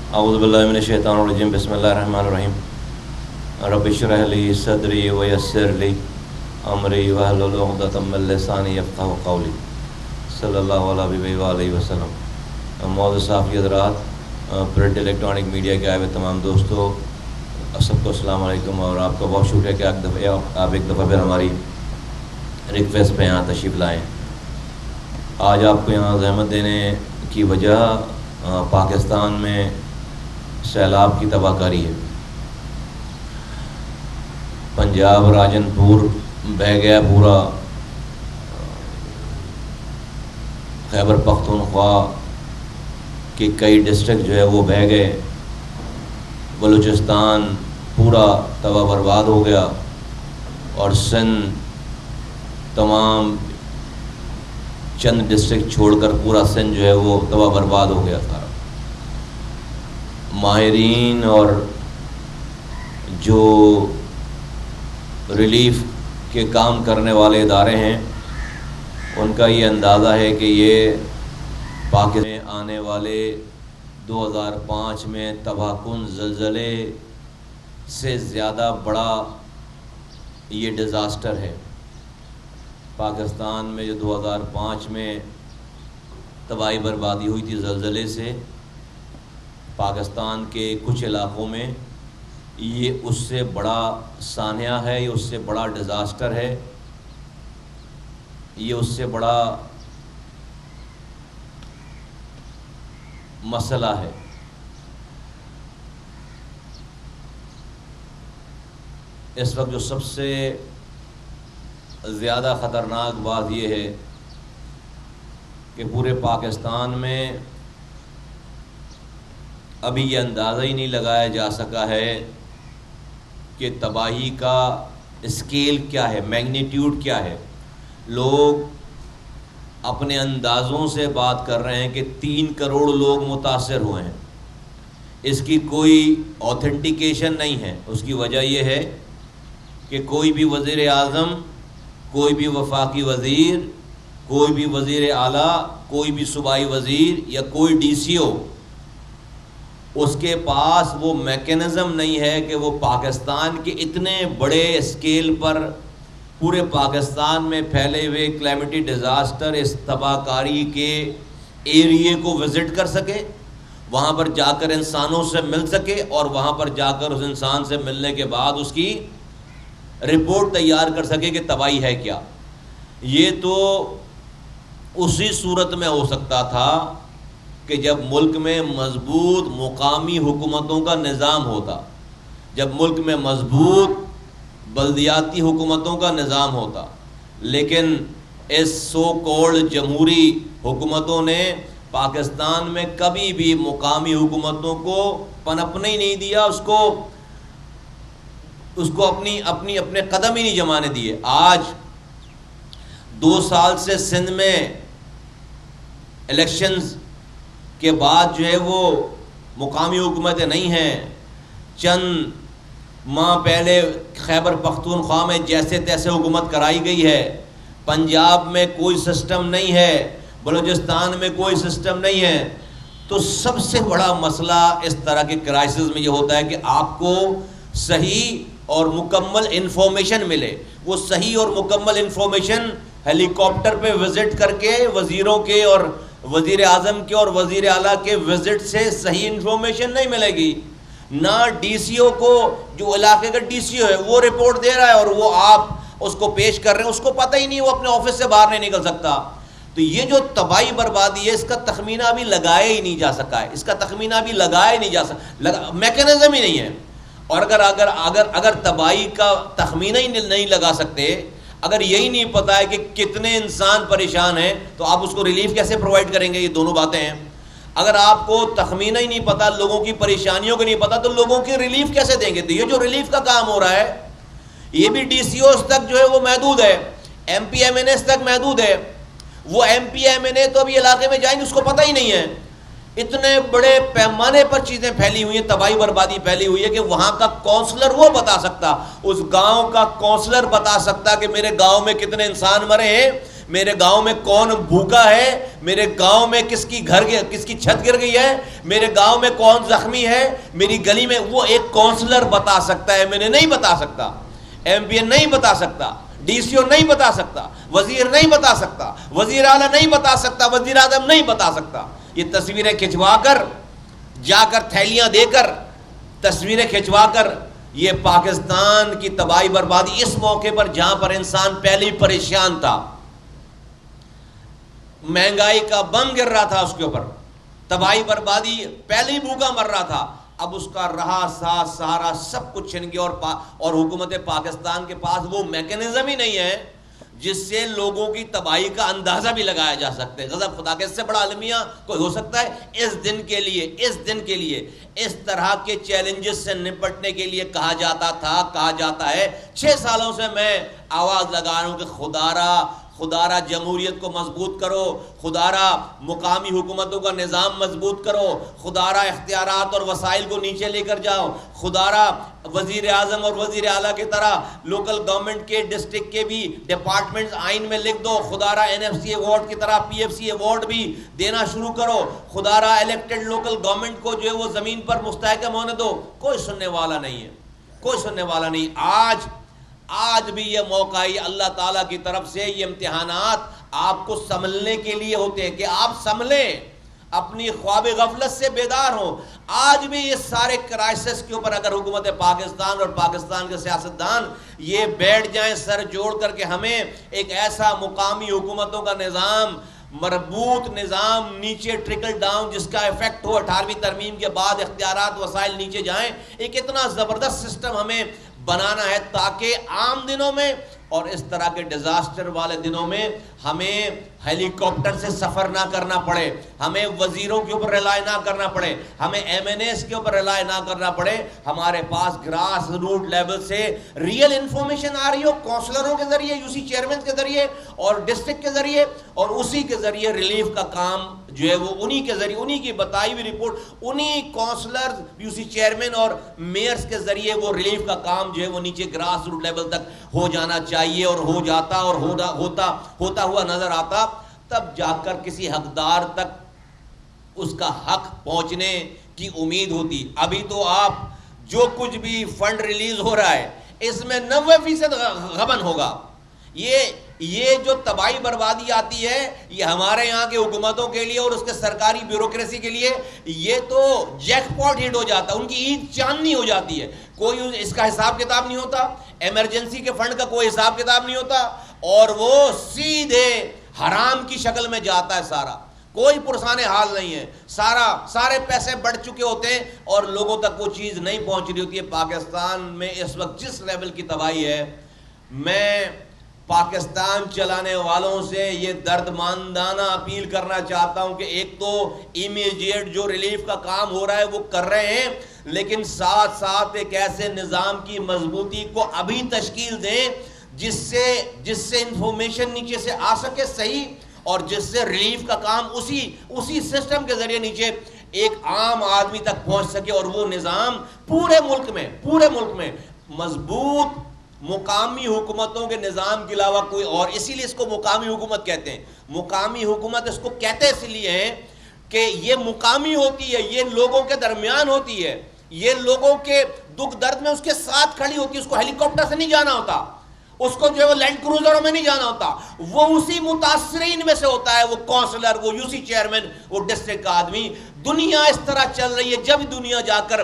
اعوذ باللہ من الشیطان الرجیم بسم اللہ الرحمن الرحیم رب اشرح لی صدری ویسر لی امری واحلل عقدۃ من لسانی یفقہوا قولی صلی اللہ علیہ وآلہ وسلم۔ معزز صحافی حضرات، پرنٹ الیکٹرانک میڈیا کے آئے ہوئے تمام دوستوں، سب کو السلام علیکم، اور آپ کا بہت شکریہ کہ آپ ایک دفعہ پھر ہماری ریکویسٹ پہ یہاں تشریف لائیں۔ آج آپ کو یہاں زحمت دینے کی وجہ پاکستان میں سیلاب کی تباہ کاری ہے۔ پنجاب راجن پور بہہ گیا پورا، خیبر پختونخوا کے کئی ڈسٹرکٹ جو ہے وہ بہہ گئے، بلوچستان پورا تباہ برباد ہو گیا، اور سندھ تمام چند ڈسٹرکٹ چھوڑ کر پورا سندھ جو ہے وہ تباہ برباد ہو گیا تھا۔ ماہرین اور جو ریلیف کے کام کرنے والے ادارے ہیں، ان کا یہ اندازہ ہے کہ یہ پاکستان میں آنے والے 2005 میں تباہ کن زلزلے سے زیادہ بڑا یہ ڈیزاسٹر ہے۔ پاکستان میں جو 2005 میں تباہی بربادی ہوئی تھی زلزلے سے، پاکستان کے کچھ علاقوں میں یہ اس سے بڑا سانحہ ہے، یہ اس سے بڑا ڈیزاسٹر ہے، یہ اس سے بڑا مسئلہ ہے۔ اس وقت جو سب سے زیادہ خطرناک بات یہ ہے کہ پورے پاکستان میں ابھی یہ اندازہ ہی نہیں لگایا جا سکا ہے کہ تباہی کا اسکیل کیا ہے، میگنیٹیوڈ کیا ہے۔ لوگ اپنے اندازوں سے بات کر رہے ہیں کہ 3 کروڑ لوگ متاثر ہوئے ہیں۔ اس کی کوئی اوتھینٹیکیشن نہیں ہے۔ اس کی وجہ یہ ہے کہ کوئی بھی وزیر اعظم، کوئی بھی وفاقی وزیر، کوئی بھی وزیر اعلیٰ، کوئی بھی صوبائی وزیر یا کوئی ڈی سی او، اس کے پاس وہ میکینزم نہیں ہے کہ وہ پاکستان کے اتنے بڑے اسکیل پر پورے پاکستان میں پھیلے ہوئے کلیمٹی ڈیزاسٹر، اس تباہ کاری کے ایریے کو وزٹ کر سکے، وہاں پر جا کر انسانوں سے مل سکے، اور وہاں پر جا کر اس انسان سے ملنے کے بعد اس کی رپورٹ تیار کر سکے کہ تباہی ہے کیا۔ یہ تو اسی صورت میں ہو سکتا تھا کہ جب ملک میں مضبوط مقامی حکومتوں کا نظام ہوتا، جب ملک میں مضبوط بلدیاتی حکومتوں کا نظام ہوتا، لیکن اس سو کالڈ جمہوری حکومتوں نے پاکستان میں کبھی بھی مقامی حکومتوں کو پنپنے ہی نہیں دیا، اس کو اپنے قدم ہی نہیں جمانے دیے۔ آج 2 سال سے سندھ میں الیکشنز کے بعد جو ہے وہ مقامی حکومتیں نہیں ہیں۔ چند ماہ پہلے خیبر پختونخوا میں جیسے تیسے حکومت کرائی گئی ہے، پنجاب میں کوئی سسٹم نہیں ہے، بلوچستان میں کوئی سسٹم نہیں ہے۔ تو سب سے بڑا مسئلہ اس طرح کے کرائسس میں یہ ہوتا ہے کہ آپ کو صحیح اور مکمل انفارمیشن ملے۔ وہ صحیح اور مکمل انفارمیشن ہیلی کاپٹر پہ وزٹ کر کے وزیروں کے اور وزیر اعظم کے اور وزیر اعلیٰ کے وزٹ سے صحیح انفارمیشن نہیں ملے گی۔ نہ ڈی سی او کو، جو علاقے کا ڈی سی او ہے، وہ رپورٹ دے رہا ہے اور وہ آپ اس کو پیش کر رہے ہیں، اس کو پتہ ہی نہیں، وہ اپنے آفس سے باہر نہیں نکل سکتا۔ تو یہ جو تباہی بربادی ہے، اس کا تخمینہ ابھی لگایا ہی نہیں جا سکا ہے، اس کا تخمینہ ابھی لگایا ہی نہیں جا سکا، میکینزم ہی نہیں ہے۔ اور اگر تباہی کا تخمینہ ہی نہیں لگا سکتے، اگر یہی نہیں پتا ہے کہ کتنے انسان پریشان ہیں، تو آپ اس کو ریلیف کیسے پرووائڈ کریں گے؟ یہ دونوں باتیں ہیں۔ اگر آپ کو تخمینہ ہی نہیں پتا، لوگوں کی پریشانیوں کو نہیں پتا، تو لوگوں کی ریلیف کیسے دیں گے؟ تو یہ جو ریلیف کا کام ہو رہا ہے، یہ بھی ڈی سی اوز تک جو ہے وہ محدود ہے، M P M N As تک محدود ہے۔ وہ M P M N A تو ابھی علاقے میں جائیں گے، اس کو پتہ ہی نہیں ہے۔ اتنے بڑے پیمانے پر چیزیں پھیلی ہوئی ہیں، تباہی بربادی پھیلی ہوئی ہے کہ وہاں کا کونسلر وہ بتا سکتا، اس گاؤں کا کونسلر بتا سکتا کہ میرے گاؤں میں کتنے انسان مرے ہیں، میرے گاؤں میں کون بھوکا ہے، میرے گاؤں میں کس کی چھت گر گئی ہے، میرے گاؤں میں کون زخمی ہے، میری گلی میں، وہ ایک کونسلر بتا سکتا ہے، میں نے نہیں بتا سکتا، ایم پی نہیں بتا سکتا، ڈی سی او نہیں بتا سکتا، وزیر نہیں بتا سکتا، وزیر اعلیٰ نہیں بتا سکتا، وزیر اعظم نہیں بتا سکتا۔ یہ تصویریں کھنچوا کر، جا کر تھیلیاں دے کر، تصویریں کھنچوا کر، یہ پاکستان کی تباہی بربادی اس موقع پر جہاں پر انسان پہلے ہی پریشان تھا، مہنگائی کا بم گر رہا تھا اس کے اوپر، تباہی بربادی، پہلے ہی بھوکا مر رہا تھا، اب اس کا رہا سہارا سب کچھ چھن گیا، اور حکومت پاکستان کے پاس وہ میکنزم ہی نہیں ہے جس سے لوگوں کی تباہی کا اندازہ بھی لگایا جا سکتا ہے۔ غضب خدا کے اس سے بڑا المیہ کوئی ہو سکتا ہے؟ اس دن کے لیے اس طرح کے چیلنجز سے نپٹنے کے لیے کہا جاتا ہے 6 سالوں سے میں آواز لگا رہا ہوں کہ خدارا جمہوریت کو مضبوط کرو، خدارا مقامی حکومتوں کا نظام مضبوط کرو، خدارا اختیارات اور وسائل کو نیچے لے کر جاؤ، خدارا وزیر اعظم اور وزیر اعلیٰ کی طرح لوکل گورنمنٹ کے ڈسٹرکٹ کے بھی ڈپارٹمنٹس آئین میں لکھ دو، خدارا NFC ایوارڈ کی طرح PFC ایوارڈ بھی دینا شروع کرو، خدارا الیکٹڈ لوکل گورنمنٹ کو جو ہے وہ زمین پر مستحکم ہونے دو۔ کوئی سننے والا نہیں۔ آج بھی یہ موقع ہے، اللہ تعالیٰ کی طرف سے یہ امتحانات آپ کو سنبھلنے کے لیے ہوتے ہیں کہ آپ سنبھلیں، اپنی خواب غفلت سے بیدار ہوں۔ آج بھی یہ سارے کرائسس کے اوپر اگر حکومت پاکستان اور پاکستان کے سیاستدان یہ بیٹھ جائیں سر جوڑ کر کے ہمیں ایک ایسا مقامی حکومتوں کا نظام، مربوط نظام، نیچے ٹرکل ڈاؤن جس کا ایفیکٹ ہو، 18ویں ترمیم کے بعد اختیارات وسائل نیچے جائیں، ایک اتنا زبردست سسٹم ہمیں بنانا ہے تاکہ عام دنوں میں اور اس طرح کے ڈیزاسٹر والے دنوں میں ہمیں ہیلی کاپٹر سے سفر نہ کرنا پڑے، ہمیں وزیروں کے اوپر ریلائی نہ کرنا پڑے، ہمیں MNAs کے اوپر ریلائی نہ کرنا پڑے، ہمارے پاس گراس روٹ لیول سے ریئل انفارمیشن آ رہی ہو، کونسلروں کے ذریعے، UC چیئرمین کے ذریعے اور ڈسٹرکٹ کے ذریعے، اور اسی کے ذریعے ریلیف کا کام جو ہے وہ انہی کے ذریعے، انہی کی بتائی ہوئی رپورٹ، انہی کونسلر، UC چیئرمین اور میئرز کے ذریعے وہ ریلیف کا کام جو ہے وہ نیچے گراس روٹ لیول تک ہو جانا چاہیے، اور ہو جاتا اور ہوتا ہوا نظر آتا، تب جا کر کسی حقدار تک اس کا حق پہنچنے کی امید ہوتی۔ ابھی تو آپ جو کچھ بھی فنڈ ریلیز ہو رہا ہے اس میں 90% غبن ہوگا۔ یہ جو تباہی بربادی آتی ہے یہ ہمارے یہاں کے حکومتوں کے لیے اور اس کے سرکاری بیوروکریسی کے لیے یہ تو جیک پاٹ ہٹ ہو جاتا ہے، ان کی عید چاندنی ہو جاتی ہے، کوئی اس کا حساب کتاب نہیں ہوتا، ایمرجنسی کے فنڈ کا کوئی حساب کتاب نہیں ہوتا، اور وہ سیدھے حرام کی شکل میں جاتا ہے، سارا کوئی پرسان حال نہیں ہے، سارے پیسے بڑھ چکے ہوتے ہیں اور لوگوں تک وہ چیز نہیں پہنچ رہی ہوتی ہے۔ پاکستان میں اس وقت جس لیول کی تباہی ہے، میں پاکستان چلانے والوں سے یہ درد ماندانہ اپیل کرنا چاہتا ہوں کہ ایک تو امیڈیٹ جو ریلیف کا کام ہو رہا ہے وہ کر رہے ہیں، لیکن ساتھ ساتھ ایک ایسے نظام کی مضبوطی کو ابھی تشکیل دیں جس سے انفارمیشن نیچے سے آ سکے صحیح، اور جس سے ریلیف کا کام اسی سسٹم کے ذریعے نیچے ایک عام آدمی تک پہنچ سکے، اور وہ نظام پورے ملک میں مضبوط مقامی حکومتوں کے نظام کے علاوہ کوئی اور، اسی لیے اس کو مقامی حکومت کہتے ہیں۔ مقامی حکومت اس کو کہتے اس لیے ہیں کہ یہ مقامی ہوتی ہے، یہ لوگوں کے درمیان ہوتی ہے، یہ لوگوں کے دکھ درد میں اس کے ساتھ کھڑی ہوتی ہے، اس کو ہیلی کاپٹر سے نہیں جانا ہوتا، اس کو جو ہے وہ لینڈ کروزروں میں نہیں جانا ہوتا، وہ اسی متاثرین میں سے ہوتا ہے، وہ کونسلر، وہ UC چیئرمین، وہ ڈسٹرکٹ کا آدمی۔ دنیا اس طرح چل رہی ہے، جب دنیا جا کر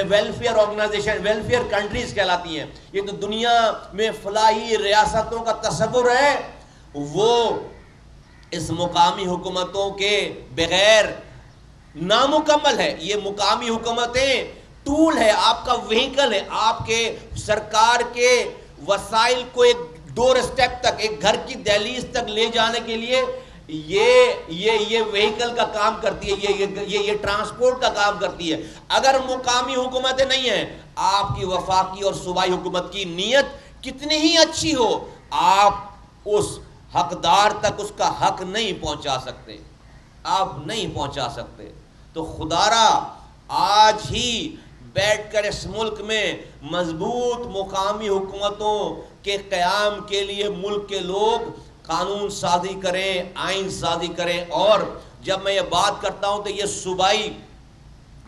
ویلفیئر آرگنائزیشن، ویلفیئر کنٹریز کہلاتی ہیں، یہ تو دنیا میں فلاحی ریاستوں کا تصور ہے، وہ اس مقامی حکومتوں کے بغیر نامکمل ہے۔ یہ مقامی حکومتیں ٹول ہے، آپ کا وہیکل ہے، آپ کے سرکار کے وسائل کو ایک ڈور اسٹیپ تک، ایک گھر کی دہلیز تک لے جانے کے لیے یہ وہیکل کا کام کرتی ہے، یہ ٹرانسپورٹ کا کام کرتی ہے۔ اگر مقامی حکومتیں نہیں ہیں، آپ کی وفاقی اور صوبائی حکومت کی نیت کتنی ہی اچھی ہو، آپ اس حقدار تک اس کا حق نہیں پہنچا سکتے، آپ نہیں پہنچا سکتے۔ تو خدارا آج ہی بیٹھ کر اس ملک میں مضبوط مقامی حکومتوں کے قیام کے لیے ملک کے لوگ قانون سازی کریں, آئین سازی کریں. اور جب میں یہ بات کرتا ہوں تو یہ صوبائی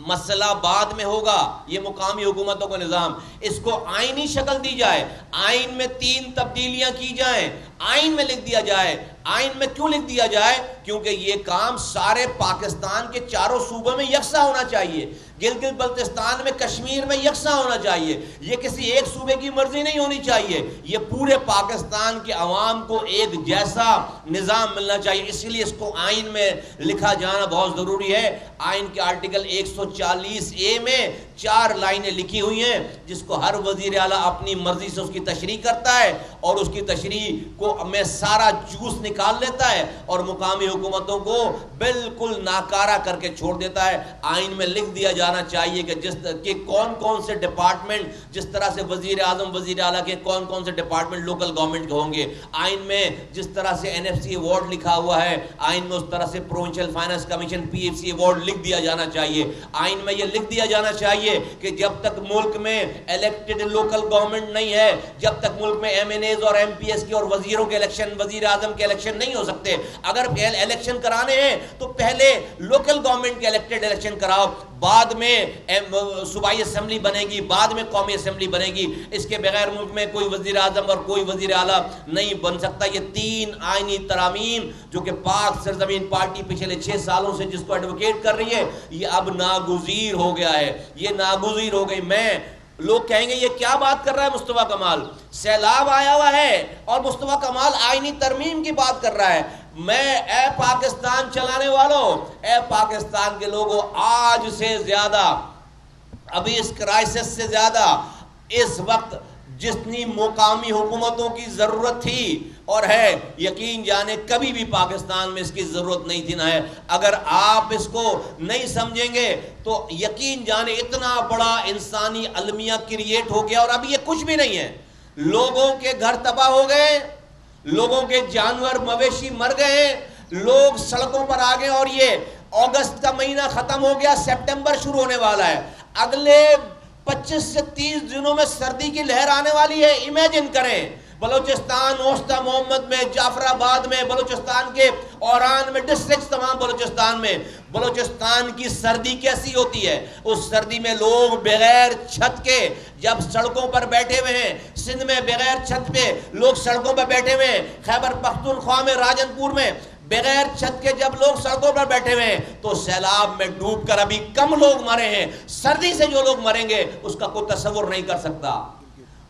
مسئلہ بعد میں ہوگا, یہ مقامی حکومتوں کا نظام, اس کو آئینی شکل دی جائے, آئین میں 3 تبدیلیاں کی جائیں, آئین میں لکھ دیا جائے. آئین میں کیوں لکھ دیا جائے؟ کیونکہ یہ کام سارے پاکستان کے چاروں صوبوں میں یکساں ہونا چاہیے, گلگت بلتستان میں, کشمیر میں یکساں ہونا چاہیے. یہ کسی ایک صوبے کی مرضی نہیں ہونی چاہیے, یہ پورے پاکستان کے عوام کو ایک جیسا نظام ملنا چاہیے. اسی لیے اس کو آئین میں لکھا جانا بہت ضروری ہے. آئین کے آرٹیکل 140A میں 4 لائنیں لکھی ہوئی ہیں جس کو ہر وزیر اعلیٰ اپنی مرضی سے اس کی تشریح کرتا ہے, اور اس کی تشریح کو میں سارا جوس نکال لیتا ہے اور مقامی حکومتوں کو بالکل ناکارہ کر کے چھوڑ دیتا ہے. آئین میں لکھ دیا جانا چاہیے کہ کون کون سے ڈپارٹمنٹ, جس طرح سے وزیر اعظم وزیر اعلیٰ کے کون کون سے ڈپارٹمنٹ لوکل گورنمنٹ کے ہوں گے. آئین میں جس طرح سے NFC ایوارڈ لکھا ہوا ہے, آئین میں اس طرح سے provincial finance commission PFC award لکھ دیا جانا چاہیے. آئین میں یہ لکھ دیا جانا چاہیے کہ جب تک ملک میں الیکٹڈ لوکل گورنمنٹ نہیں ہے, جب تک ملک میں MNAs اور MPs کی اور وزیروں کے الیکشن, وزیر اعظم کے الیکشن نہیں ہو سکتے. اگر الیکشن کرانے ہیں تو پہلے لوکل گورنمنٹ کے الیکٹڈ الیکشن کراؤ, بعد میں صوبائی اسمبلی بنے گی, بعد میں قومی اسمبلی بنے گی. اس کے بغیر ملک میں کوئی وزیر اعظم اور کوئی وزیر اعلیٰ نہیں بن سکتا. یہ 3 آئینی ترامیم جو کہ پاک سرزمین پارٹی پچھلے 6 سالوں سے جس کو ایڈوکیٹ کر رہی ہے, یہ اب ناگزیر ہو گیا ہے, یہ ناگزیر ہو گئی. لوگ کہیں گے یہ کیا بات کر رہا ہے مصطفیٰ کمال, سیلاب آیا ہوا ہے اور مصطفیٰ کمال آئینی ترمیم کی بات کر رہا ہے. اے پاکستان چلانے والوں, اے پاکستان کے لوگوں, آج سے زیادہ, ابھی اس کرائسس سے زیادہ اس وقت جتنی مقامی حکومتوں کی ضرورت تھی اور ہے, یقین جانے کبھی بھی پاکستان میں اس کی ضرورت نہیں تھی نہ ہے. اگر آپ اس کو نہیں سمجھیں گے تو یقین جانے اتنا بڑا انسانی المیہ کریٹ ہو گیا اور اب یہ کچھ بھی نہیں ہے. لوگوں کے گھر تباہ ہو گئے, لوگوں کے جانور مویشی مر گئے, لوگ سڑکوں پر آ گئے, اور یہ اگست کا مہینہ ختم ہو گیا, سپٹمبر شروع ہونے والا ہے. اگلے 25 سے 30 دنوں میں سردی کی لہر آنے والی ہے. امیجن کریں, بلوچستان, اوسطا محمد میں, جعفر آباد میں, بلوچستان کے اوران میں, ڈسٹرکٹس تمام بلوچستان میں, بلوچستان کی سردی کیسی ہوتی ہے. اس سردی میں لوگ بغیر چھت کے جب سڑکوں پر بیٹھے ہوئے ہیں, سندھ میں بغیر چھت پہ لوگ سڑکوں پر بیٹھے ہوئے ہیں, خیبر پختونخوا میں, راجن پور میں بغیر چھت کے جب لوگ سڑکوں پر بیٹھے ہوئے ہیں, تو سیلاب میں ڈوب کر ابھی کم لوگ مرے ہیں. سردی سے جو لوگ مریں گے اس کا کوئی تصور نہیں کر سکتا.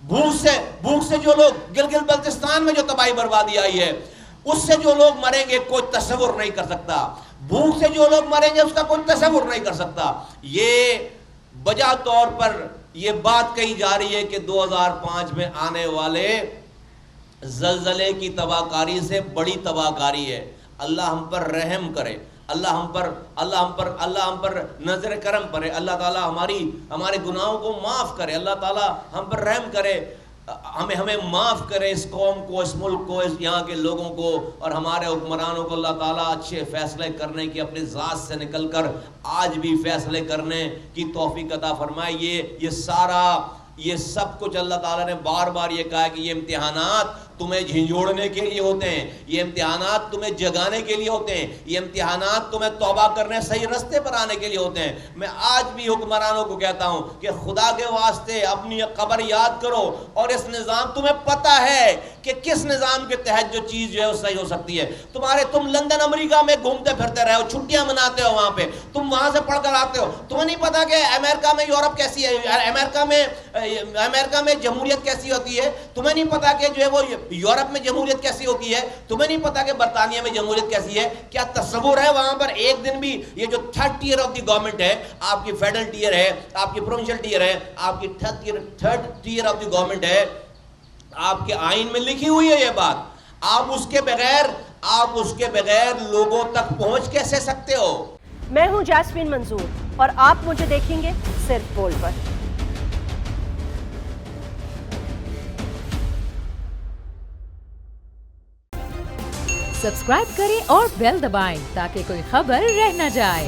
بھوک سے جو لوگ, گلگت بلتستان میں جو تباہی بربادی آئی ہے اس سے جو لوگ مریں گے کوئی تصور نہیں کر سکتا. بھوک سے جو لوگ مریں گے اس کا کوئی تصور نہیں کر سکتا. یہ بجا طور پر یہ بات کہی جا رہی ہے کہ 2005 میں آنے والے زلزلے کی تباہ کاری سے بڑی تباہ کاری ہے. اللہ ہم پر رحم کرے, اللہ ہم پر نظر کرم کرے, اللہ تعالیٰ ہمارے گناہوں کو معاف کرے, اللہ تعالیٰ ہم پر رحم کرے, ہمیں معاف کرے, اس قوم کو, اس ملک کو, اس یہاں کے لوگوں کو اور ہمارے حکمرانوں کو. اللہ تعالیٰ اچھے فیصلے کرنے کی اپنی ذات سے نکل کر آج بھی فیصلے کرنے کی توفیق عطا فرمائے. یہ سب کچھ اللہ تعالیٰ نے بار بار یہ کہا کہ یہ امتحانات تمہیں جھنجھوڑنے کے لیے ہوتے ہیں, یہ امتحانات تمہیں جگانے کے لیے ہوتے ہیں, یہ امتحانات تمہیں توبہ کرنے صحیح رستے پر آنے کے لیے ہوتے ہیں. میں آج بھی حکمرانوں کو کہتا ہوں کہ خدا کے واسطے اپنی قبر یاد کرو, اور اس نظام, تمہیں پتہ ہے کہ کس نظام کے تحت جو چیز جو ہے وہ صحیح ہو سکتی ہے. تم لندن امریکہ میں گھومتے پھرتے رہے ہو, چھٹیاں مناتے ہو وہاں پہ, تم وہاں سے پڑھ کر آتے ہو, تمہیں نہیں پتا کہ امریکہ میں یورپ کیسی ہے, امریکہ میں جمہوریت کیسی ہوتی ہے, تمہیں نہیں پتا کہ جو ہے وہ یورپ میں جمہوریت کیسی ہوتی ہے, تمہیں نہیں پتا کہ برطانیہ میں جمہوریت کیسی ہے. کیا تصور ہے وہاں پر ایک دن بھی یہ جو 3rd tier of the government ہے, آپ کی فیڈرل ٹیئر ہے, آپ کی پروونشل ٹیئر ہے, آپ کی 3rd tier of the government ہے, آپ کے آئین میں لکھی ہوئی ہے یہ بات, آپ اس کے بغیر لوگوں تک پہنچ کیسے سکتے ہو. میں ہوں جاسمین منظور اور آپ مجھے دیکھیں گے صرف بول پر. سبسکرائب کریں اور بیل دبائیں تاکہ کوئی خبر رہ نہ جائے.